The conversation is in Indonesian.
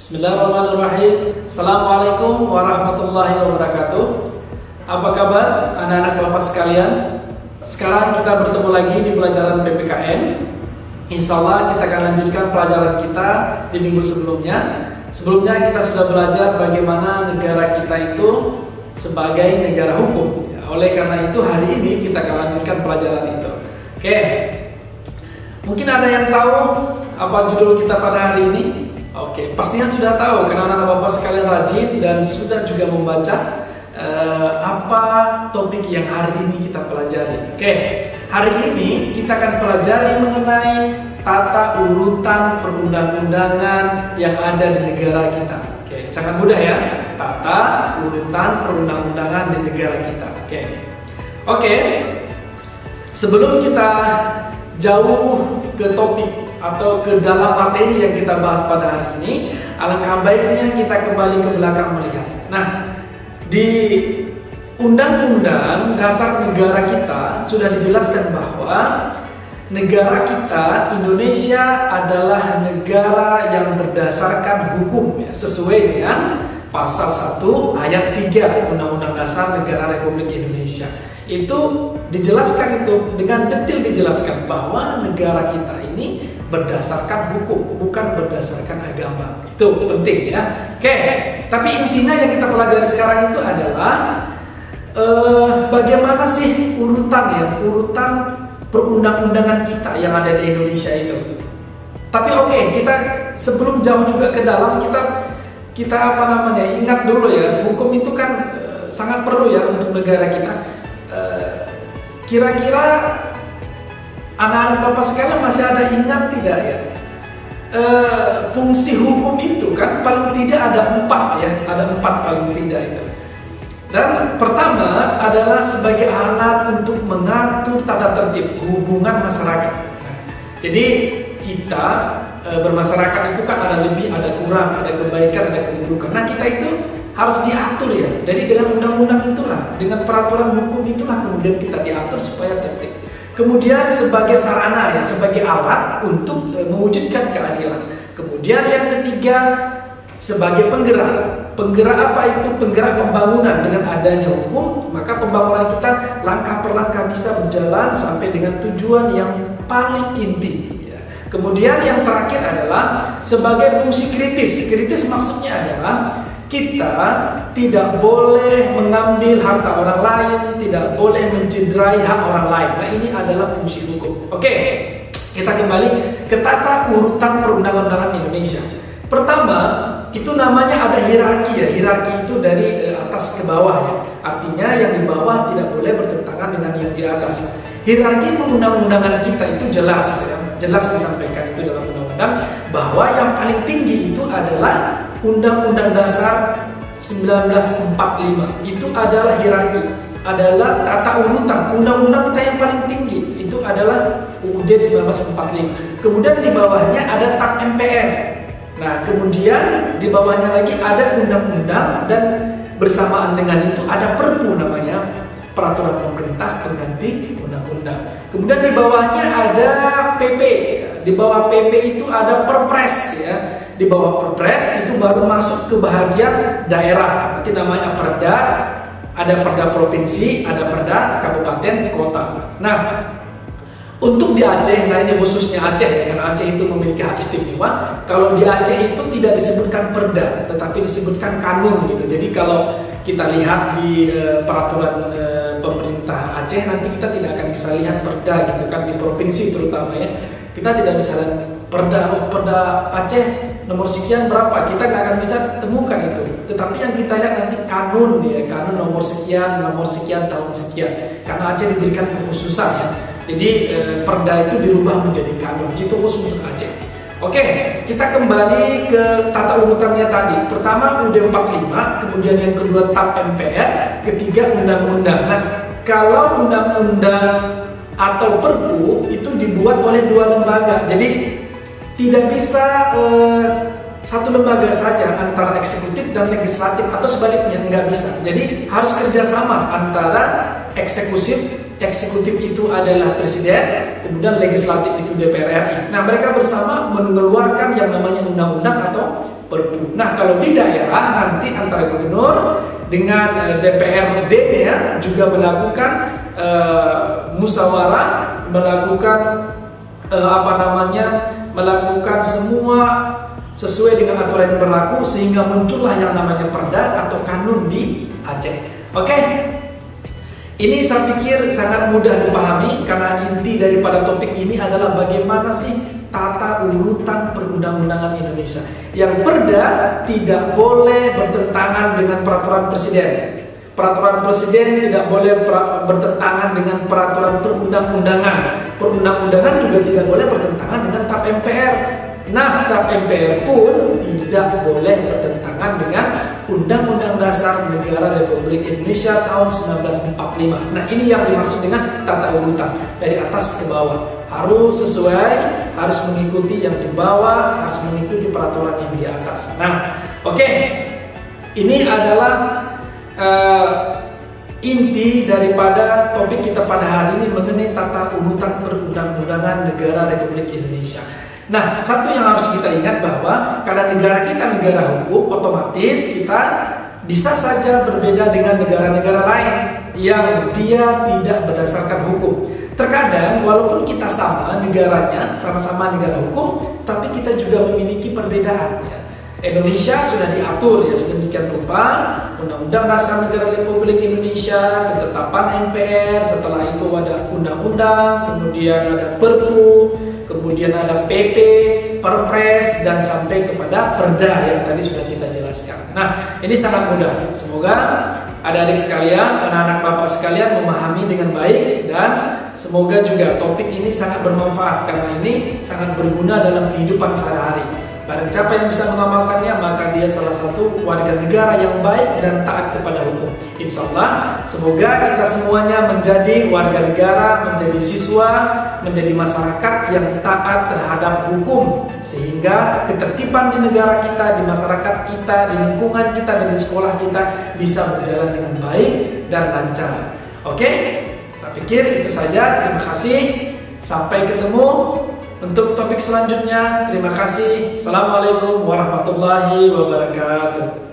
Bismillahirrahmanirrahim. Assalamualaikum warahmatullahi wabarakatuh. Apa kabar anak-anak Bapak sekalian? Sekarang kita bertemu lagi di pelajaran PPKN. Insya Allah kita akan lanjutkan pelajaran kita di minggu sebelumnya. Sebelumnya kita sudah belajar bagaimana negara kita itu sebagai negara hukum. Oleh karena itu hari ini kita akan lanjutkan pelajaran itu. Oke. Mungkin ada yang tahu apa judul kita pada hari ini? Oke, pastinya sudah tahu karena anak-anak Bapak sekalian rajin dan sudah juga membaca apa topik yang hari ini kita pelajari. Oke, hari ini kita akan pelajari mengenai tata urutan perundang-undangan yang ada di negara kita. Oke, sangat mudah ya, tata urutan perundang-undangan di negara kita. Oke, sebelum kita jauh ke topik atau ke dalam materi yang kita bahas pada hari ini, alangkah baiknya kita kembali ke belakang melihat. Nah, di Undang-Undang Dasar Negara kita sudah dijelaskan bahwa negara kita, Indonesia, adalah negara yang berdasarkan hukum ya, sesuai dengan Pasal 1 Ayat 3 Undang-Undang Dasar Negara Republik Indonesia. Itu dijelaskan, itu dengan detail dijelaskan bahwa negara kita ini berdasarkan hukum, bukan berdasarkan agama. Itu penting ya. Oke, tapi intinya yang kita pelajari sekarang itu adalah bagaimana sih urutan perundang-undangan kita yang ada di Indonesia itu. Tapi kita sebelum jauh juga ke dalam, kita ingat dulu ya, hukum itu kan sangat perlu ya untuk negara kita. Kira-kira anak-anak Bapak sekalian masih ada ingat tidak ya? Fungsi hukum itu kan paling tidak ada 4 ya, ada 4 paling tidak itu. Dan pertama adalah sebagai alat untuk mengatur tata tertib hubungan masyarakat. Jadi kita bermasyarakat itu kan ada lebih, ada kurang, ada kebaikan, ada keburukan. Nah, kita itu harus diatur ya. Jadi dengan undang-undang itulah, dengan peraturan hukum itulah kemudian kita diatur supaya tertib. Kemudian sebagai sarana ya, sebagai alat untuk mewujudkan keadilan. Kemudian yang ketiga sebagai penggerak. Penggerak apa itu? Penggerak pembangunan. Dengan adanya hukum, maka pembangunan kita langkah per langkah bisa berjalan sampai dengan tujuan yang paling inti. Kemudian yang terakhir adalah sebagai fungsi kritis. Kritis maksudnya adalah kita tidak boleh mengambil harta orang lain, tidak boleh mencederai hak orang lain. Nah, ini adalah fungsi hukum. Oke, kita kembali ke tata urutan perundang-undangan Indonesia. Pertama, itu namanya ada hierarki ya. Hierarki itu dari atas ke bawah ya. Artinya yang di bawah tidak boleh bertentangan dengan yang di atas. Hierarki perundang-undangan kita itu jelas ya. Jelas disampaikan itu dalam undang-undang bahwa yang paling tinggi itu adalah Undang-Undang Dasar 1945. Itu adalah hierarki, adalah tata urutan. Undang-undang kita yang paling tinggi itu adalah UUD 1945. Kemudian di bawahnya ada TAP MPR. Nah, kemudian di bawahnya lagi ada undang-undang, dan bersamaan dengan itu ada Perpu namanya, Peraturan Pemerintah Pengganti Undang-Undang. Kemudian di bawahnya ada PP. Di bawah PP itu ada Perpres ya. Di bawah Perpres itu baru masuk ke bahagian daerah. Itu namanya Perda. Ada Perda provinsi, ada Perda kabupaten kota. Nah, untuk di Aceh, nah ini khususnya Aceh, karena Aceh itu memiliki hak istimewa. Kalau di Aceh itu tidak disebutkan perda, tetapi disebutkan kanun gitu. Jadi kalau kita lihat di peraturan pemerintah Aceh, nanti kita tidak akan bisa lihat perda gitu kan, di provinsi terutama ya. Kita tidak bisa lihat perda Aceh nomor sekian berapa, kita nggak akan bisa temukan itu. Tetapi yang kita lihat nanti kanun ya, kanun nomor sekian tahun sekian. Karena Aceh diberikan kekhususan ya. Jadi perda itu dirubah menjadi kanun, itu khusus untuk Aceh. Oke, kita kembali ke tata urutannya tadi. Pertama UUD 45, kemudian yang kedua TAP MPR, ketiga undang-undang. Nah, kalau undang-undang atau Perpu itu dibuat oleh 2 lembaga. Jadi tidak bisa satu lembaga saja antara eksekutif dan legislatif, atau sebaliknya nggak bisa. Jadi harus kerjasama antara eksekutif itu adalah presiden, kemudian legislatif itu DPR RI. Nah, mereka bersama mengeluarkan yang namanya undang-undang atau Perpu. Nah, kalau di daerah nanti antara gubernur dengan DPRD ya juga melakukan musyawarah, melakukan melakukan semua sesuai dengan aturan yang berlaku sehingga muncullah yang namanya perda atau kanun di Aceh. Oke. Ini saya pikir sangat mudah dipahami karena inti daripada topik ini adalah bagaimana sih tata urutan perundang-undangan Indonesia. Yang perda tidak boleh bertentangan dengan peraturan presiden. Peraturan presiden tidak boleh bertentangan dengan peraturan perundang-undangan. Perundang-undangan juga tidak boleh bertentangan dengan TAP MPR. Nah, TAP MPR pun tidak boleh bertentangan dengan Undang-Undang Dasar Negara Republik Indonesia tahun 1945. Nah, ini yang dimaksud dengan tata urutan dari atas ke bawah. Harus sesuai, harus mengikuti yang di bawah, harus mengikuti peraturan yang di atas. Nah, oke. Ini adalah inti daripada topik kita pada hari ini mengenai tata urutan perundang-undangan negara Republik Indonesia. Nah, satu yang harus kita ingat bahwa karena negara kita negara hukum, otomatis kita bisa saja berbeda dengan negara-negara lain yang dia tidak berdasarkan hukum. Terkadang walaupun kita sama negaranya, sama-sama negara hukum, tapi kita juga memiliki perbedaan ya. Indonesia sudah diatur ya sedemikian rupa Undang-Undang Dasar Negara Republik Indonesia, ketetapan MPR, setelah itu ada undang-undang, kemudian ada Perpu, kemudian ada PP, Perpres, dan sampai kepada Perda yang tadi sudah kita jelaskan. Nah, ini sangat mudah. Semoga adik-adik sekalian, anak-anak bapak sekalian memahami dengan baik, dan semoga juga topik ini sangat bermanfaat karena ini sangat berguna dalam kehidupan sehari-hari. Barang siapa yang bisa mengamalkannya, maka dia salah satu warga negara yang baik dan taat kepada hukum. Insya Allah, semoga kita semuanya menjadi warga negara, menjadi siswa, menjadi masyarakat yang taat terhadap hukum, sehingga ketertiban di negara kita, di masyarakat kita, di lingkungan kita, dan di sekolah kita bisa berjalan dengan baik dan lancar. Oke, saya pikir itu saja. Terima kasih. Sampai ketemu untuk topik selanjutnya. Terima kasih. Assalamualaikum warahmatullahi wabarakatuh.